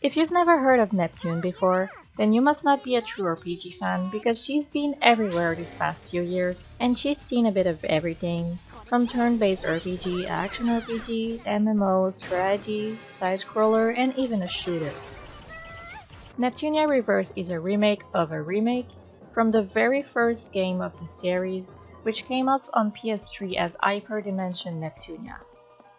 If you've never heard of Neptune before, then you must not be a true RPG fan because she's been everywhere these past few years and she's seen a bit of everything from turn-based RPG, action RPG, MMO, strategy, side-scroller, and even a shooter. Neptunia Reverse is a remake of a remake from the very first game of the series, which came out on PS3 as Hyperdimension Neptunia.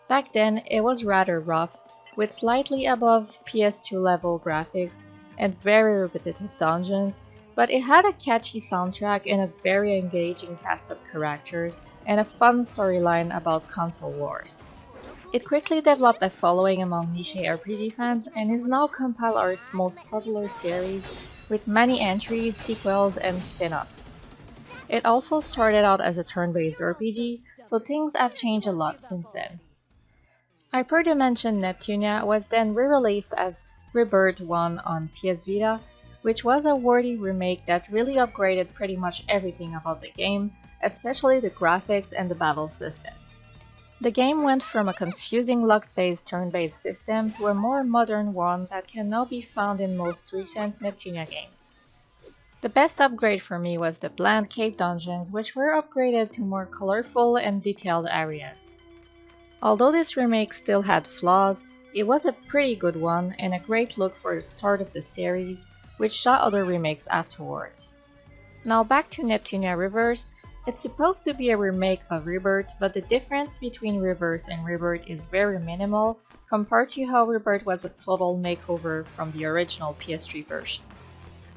Back then, it was rather rough, with slightly above PS2 level graphics and very repetitive dungeons, but it had a catchy soundtrack and a very engaging cast of characters and a fun storyline about console wars. It quickly developed a following among niche RPG fans and is now Compile Art's most popular series, with many entries, sequels, and spin-offs. It also started out as a turn-based RPG, so things have changed a lot since then. Hyperdimension Neptunia was then re-released as Rebirth 1 on PS Vita, which was a worthy remake that really upgraded pretty much everything about the game, especially the graphics and the battle system. The game went from a confusing luck-based turn-based system to a more modern one that can now be found in most recent Neptunia games. The best upgrade for me was the bland cave dungeons, which were upgraded to more colorful and detailed areas. Although this remake still had flaws, it was a pretty good one and a great look for the start of the series, which saw other remakes afterwards. Now back to Neptunia Reverse. It's supposed to be a remake of Rebirth, but the difference between Reverse and Rebirth is very minimal compared to how Rebirth was a total makeover from the original PS3 version.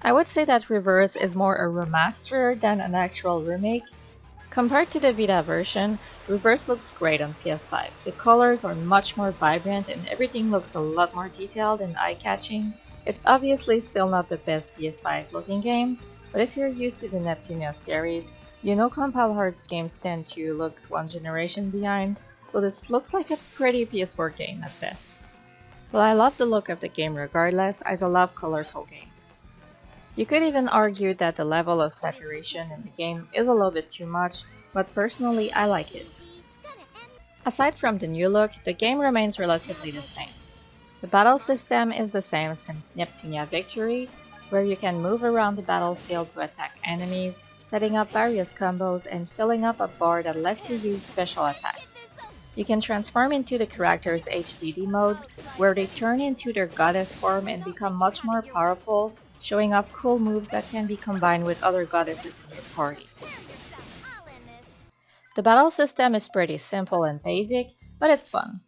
I would say that Reverse is more a remaster than an actual remake. Compared to the Vita version, Reverse looks great on PS5. The colors are much more vibrant and everything looks a lot more detailed and eye-catching. It's obviously still not the best PS5 looking game, but if you're used to the Neptunia series, you know Compile Arts games tend to look one generation behind, so this looks like a pretty PS4 game at best. Well, I love the look of the game regardless, as I love colorful games. You could even argue that the level of saturation in the game is a little bit too much, but personally I like it. Aside from the new look, the game remains relatively the same. The battle system is the same since Neptunia Victory, where you can move around the battlefield to attack enemies, setting up various combos and filling up a bar that lets you use special attacks. You can transform into the character's HDD mode, where they turn into their goddess form and become much more powerful, showing off cool moves that can be combined with other goddesses in your party. The battle system is pretty simple and basic, but it's fun.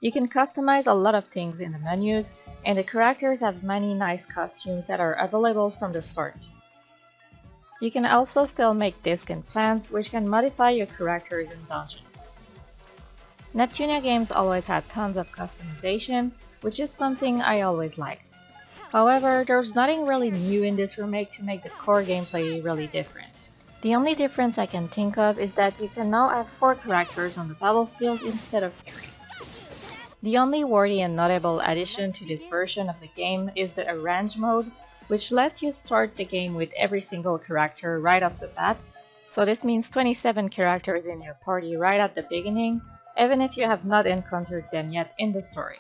You can customize a lot of things in the menus, and the characters have many nice costumes that are available from the start. You can also still make discs and plans, which can modify your characters in dungeons. Neptunia games always had tons of customization, which is something I always liked. However, there's nothing really new in this remake to make the core gameplay really different. The only difference I can think of is that you can now have 4 characters on the battlefield instead of 3. The only worthy and notable addition to this version of the game is the Arrange mode, which lets you start the game with every single character right off the bat, so this means 27 characters in your party right at the beginning, even if you have not encountered them yet in the story.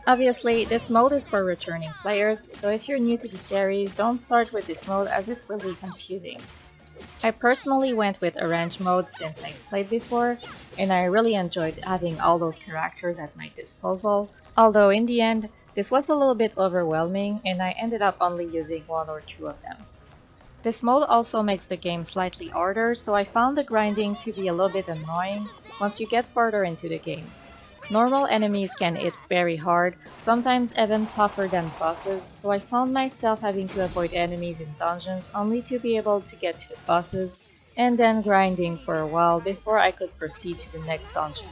Obviously, this mode is for returning players, so if you're new to the series, don't start with this mode as it will be confusing. I personally went with Arrange mode since I've played before, and I really enjoyed having all those characters at my disposal, although in the end, this was a little bit overwhelming and I ended up only using 1 or 2 of them. This mode also makes the game slightly harder, so I found the grinding to be a little bit annoying once you get further into the game. Normal enemies can hit very hard, sometimes even tougher than bosses, so I found myself having to avoid enemies in dungeons only to be able to get to the bosses, and then grinding for a while before I could proceed to the next dungeon.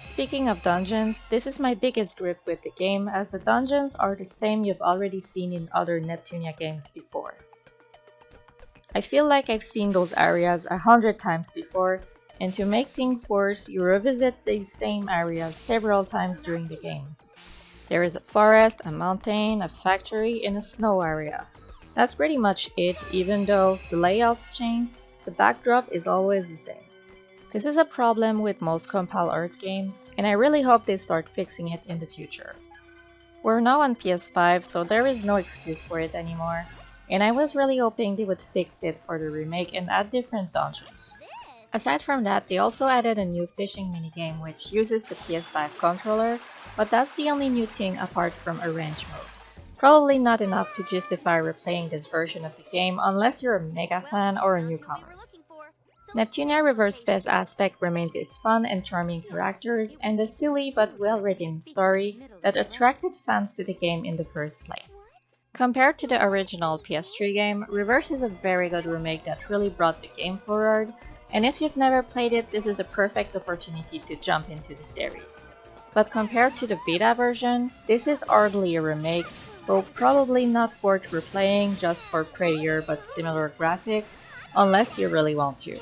Speaking of dungeons, this is my biggest grip with the game as the dungeons are the same you've already seen in other Neptunia games before. I feel like I've seen those areas 100 times before, and to make things worse, you revisit these same areas several times during the game. There is a forest, a mountain, a factory, and a snow area. That's pretty much it, even though the layouts change, the backdrop is always the same. This is a problem with most Compile Arts games, and I really hope they start fixing it in the future. We're now on PS5, so there is no excuse for it anymore, and I was really hoping they would fix it for the remake and add different dungeons. Aside from that, they also added a new fishing minigame which uses the PS5 controller, but that's the only new thing apart from arrange mode. Probably not enough to justify replaying this version of the game unless you're a mega fan or a newcomer. Neptunia Reverse best aspect remains its fun and charming characters and a silly but well-written story that attracted fans to the game in the first place. Compared to the original PS3 game, Reverse is a very good remake that really brought the game forward, and if you've never played it, this is the perfect opportunity to jump into the series. But compared to the beta version, this is hardly a remake, so probably not worth replaying just for prettier but similar graphics, unless you really want to.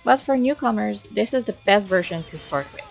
But for newcomers, this is the best version to start with.